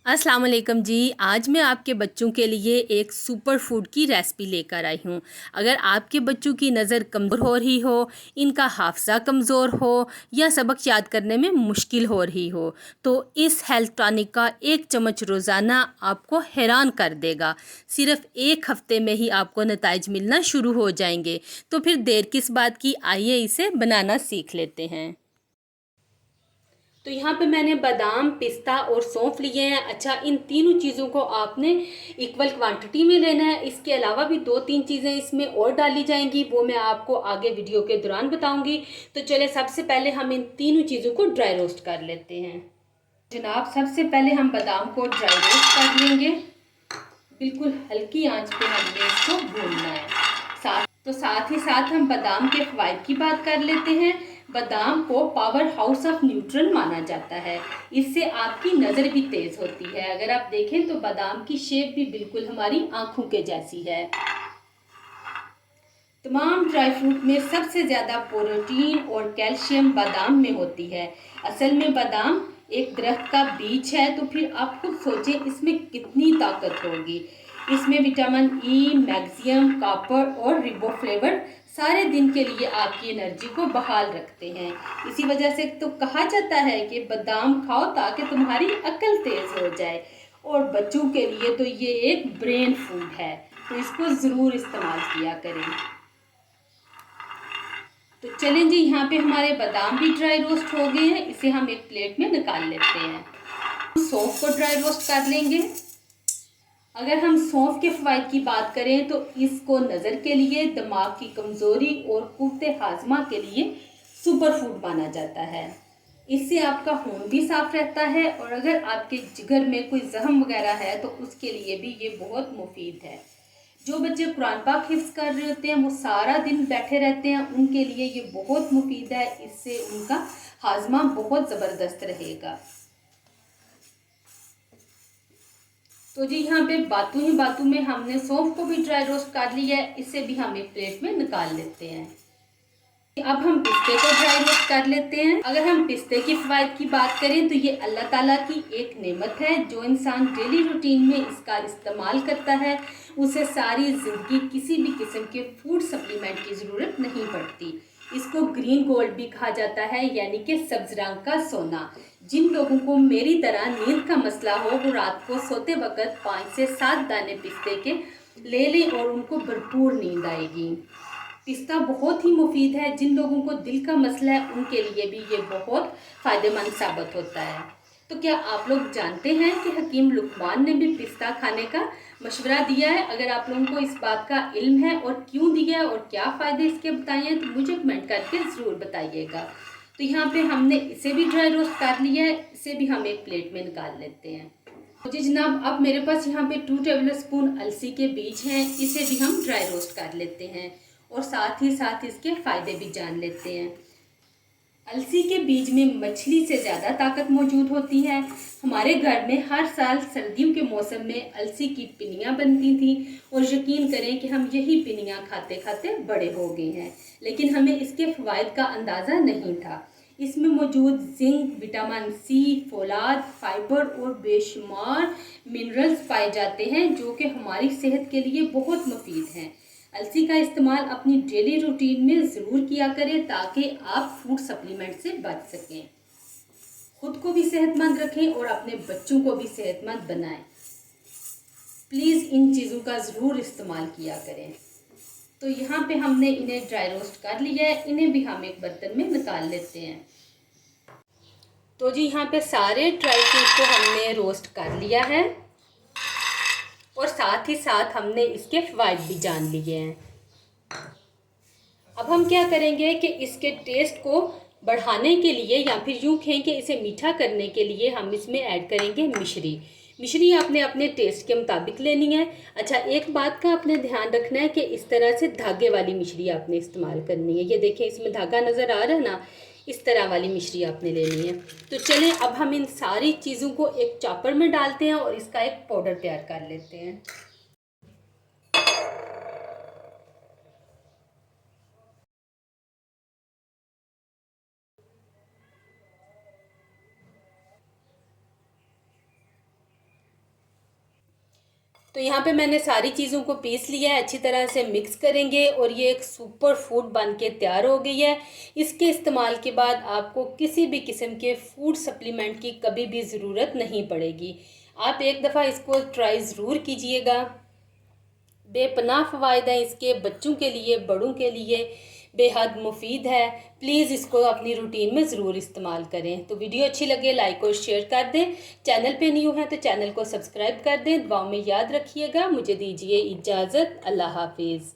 अस्सलाम वालेकुम जी। आज मैं आपके बच्चों के लिए एक सुपर फूड की रेसिपी लेकर आई हूँ। अगर आपके बच्चों की नज़र कमज़ोर हो रही हो, इनका हाफ़्ज़ा कमज़ोर हो या सबक याद करने में मुश्किल हो रही हो, तो इस हेल्थ टॉनिक का एक चम्मच रोज़ाना आपको हैरान कर देगा। सिर्फ़ एक हफ़्ते में ही आपको नताइज मिलना शुरू हो जाएंगे। तो फिर देर किस बात की, आइए इसे बनाना सीख लेते हैं। तो यहाँ पे मैंने बादाम, पिस्ता और सौंफ लिए हैं। अच्छा, इन तीनों चीज़ों को आपने इक्वल क्वांटिटी में लेना है। इसके अलावा भी 2-3 चीज़ें इसमें और डाली जाएंगी, वो मैं आपको आगे वीडियो के दौरान बताऊंगी। तो चले सबसे पहले हम इन तीनों चीज़ों को ड्राई रोस्ट कर लेते हैं। जनाब, सबसे पहले हम बादाम को ड्राई रोस्ट कर लेंगे। बिल्कुल हल्की आंच पे हमने इसको भूनना है। साथ ही साथ हम बादाम के फ़वाइद की बात कर लेते हैं। बादाम को पावर हाउस ऑफ न्यूट्रल माना जाता है। इससे आपकी नज़र भी तेज़ होती है। अगर आप देखें तो बादाम की शेप भी बिल्कुल हमारी आंखों के जैसी है। तमाम ड्राई फ्रूट में सबसे ज़्यादा प्रोटीन और कैल्शियम बादाम में होती है। असल में बादाम एक दरख्त का बीज है, तो फिर आप खुद सोचें इसमें कितनी ताकत होगी। इसमें विटामिन ई, मैग्नीशियम, कॉपर और रिबोफ्लेविन सारे दिन के लिए आपकी एनर्जी को बहाल रखते हैं। इसी वजह से तो कहा जाता है कि बादाम खाओ ताकि तुम्हारी अक्ल तेज़ हो जाए। और बच्चों के लिए तो ये एक ब्रेन फूड है, तो इसको ज़रूर इस्तेमाल किया करें। तो चलें जी, यहाँ पे हमारे बादाम भी ड्राई रोस्ट हो गए हैं। इसे हम एक प्लेट में निकाल लेते हैं। सौंफ को ड्राई रोस्ट कर लेंगे। अगर हम सौंफ के फ़वाइद की बात करें तो इसको नज़र के लिए, दिमाग की कमज़ोरी और कुव्वते हाज़मा के लिए सुपर फूड माना जाता है। इससे आपका खून भी साफ रहता है, और अगर आपके जिगर में कोई जख्म वगैरह है तो उसके लिए भी ये बहुत मुफीद है। जो बच्चे कुरान पाक हिफ्ज़ कर रहे होते हैं, वो सारा दिन बैठे रहते हैं, उनके लिए ये बहुत मुफीद है। इससे उनका हाजमा बहुत ज़बरदस्त रहेगा। तो जी, यहाँ पे बातों ही बातों में हमने सौंफ को भी ड्राई रोस्ट कर लिया है। इसे भी हम एक प्लेट में निकाल लेते हैं। अब हम पिस्ते को ड्राई रोस्ट कर लेते हैं। अगर हम पिस्ते की फ़वाइद की बात करें तो ये अल्लाह ताला की एक नेमत है। जो इंसान डेली रूटीन में इसका इस्तेमाल करता है, उसे सारी ज़िंदगी किसी भी किस्म के फूड सप्लीमेंट की ज़रूरत नहीं पड़ती। इसको ग्रीन गोल्ड भी कहा जाता है, यानी कि सब्ज रंग का सोना। जिन लोगों को मेरी तरह नींद का मसला हो, वो रात को सोते वक्त 5 से 7 दाने पिस्ते के ले लें और उनको भरपूर नींद आएगी। पिस्ता बहुत ही मुफीद है। जिन लोगों को दिल का मसला है, उनके लिए भी ये बहुत फ़ायदेमंद साबित होता है। तो क्या आप लोग जानते हैं कि हकीम लुकमान ने भी पिस्ता खाने का मशवरा दिया है? अगर आप लोगों को इस बात का इल्म है और क्यों दिया है और क्या फ़ायदे इसके बताए हैं, तो मुझे कमेंट करके ज़रूर बताइएगा। तो यहाँ पे हमने इसे भी ड्राई रोस्ट कर लिया है। इसे भी हम एक प्लेट में निकाल लेते हैं। तो जी जनाब, अब मेरे पास यहाँ पे 2 टेबल स्पून अलसी के बीज हैं। इसे भी हम ड्राई रोस्ट कर लेते हैं और साथ ही साथ इसके फ़ायदे भी जान लेते हैं। अलसी के बीज में मछली से ज़्यादा ताकत मौजूद होती है। हमारे घर में हर साल सर्दियों के मौसम में अलसी की पिनियाँ बनती थी, और यकीन करें कि हम यही पिनियाँ खाते खाते बड़े हो गए हैं, लेकिन हमें इसके फ़वाइद का अंदाज़ा नहीं था। इसमें मौजूद जिंक, विटामिन सी, फोलाद, फाइबर और बेशुमार मिनरल्स पाए जाते हैं, जो कि हमारी सेहत के लिए बहुत मुफीद हैं। अलसी का इस्तेमाल अपनी डेली रूटीन में ज़रूर किया करें ताकि आप फूड सप्लीमेंट से बच सकें, खुद को भी सेहतमंद रखें और अपने बच्चों को भी सेहतमंद बनाएं। प्लीज़ इन चीज़ों का ज़रूर इस्तेमाल किया करें। तो यहाँ पे हमने इन्हें ड्राई रोस्ट कर लिया है। इन्हें भी हम एक बर्तन में निकाल लेते हैं। तो जी, यहाँ पे सारे ड्राई फ्रूट को हमने रोस्ट कर लिया है और साथ ही साथ हमने इसके फ़वाइद भी जान लिए हैं। अब हम क्या करेंगे कि इसके टेस्ट को बढ़ाने के लिए, या फिर यूँ कहें कि इसे मीठा करने के लिए, हम इसमें ऐड करेंगे मिश्री। मिश्री आपने अपने टेस्ट के मुताबिक लेनी है। अच्छा, एक बात का आपने ध्यान रखना है कि इस तरह से धागे वाली मिश्री आपने इस्तेमाल करनी है। ये देखें, इसमें धागा नज़र आ रहा है ना, इस तरह वाली मिश्री आपने लेनी है। तो चलें, अब हम इन सारी चीज़ों को एक चॉपर में डालते हैं और इसका एक पाउडर तैयार कर लेते हैं। तो यहाँ पे मैंने सारी चीज़ों को पीस लिया है, अच्छी तरह से मिक्स करेंगे और ये एक सुपर फूड बन के तैयार हो गई है। इसके इस्तेमाल के बाद आपको किसी भी किस्म के फूड सप्लीमेंट की कभी भी ज़रूरत नहीं पड़ेगी। आप एक दफ़ा इसको ट्राई ज़रूर कीजिएगा। बेपनाह फ़वाइद हैं इसके, बच्चों के लिए, बड़ों के लिए बेहद मुफीद है। प्लीज़ इसको अपनी रूटीन में ज़रूर इस्तेमाल करें। तो वीडियो अच्छी लगे लाइक और शेयर कर दें। चैनल पे न्यू हैं तो चैनल को सब्सक्राइब कर दें। दुआओं में याद रखिएगा। मुझे दीजिए इजाज़त। अल्लाह हाफिज़।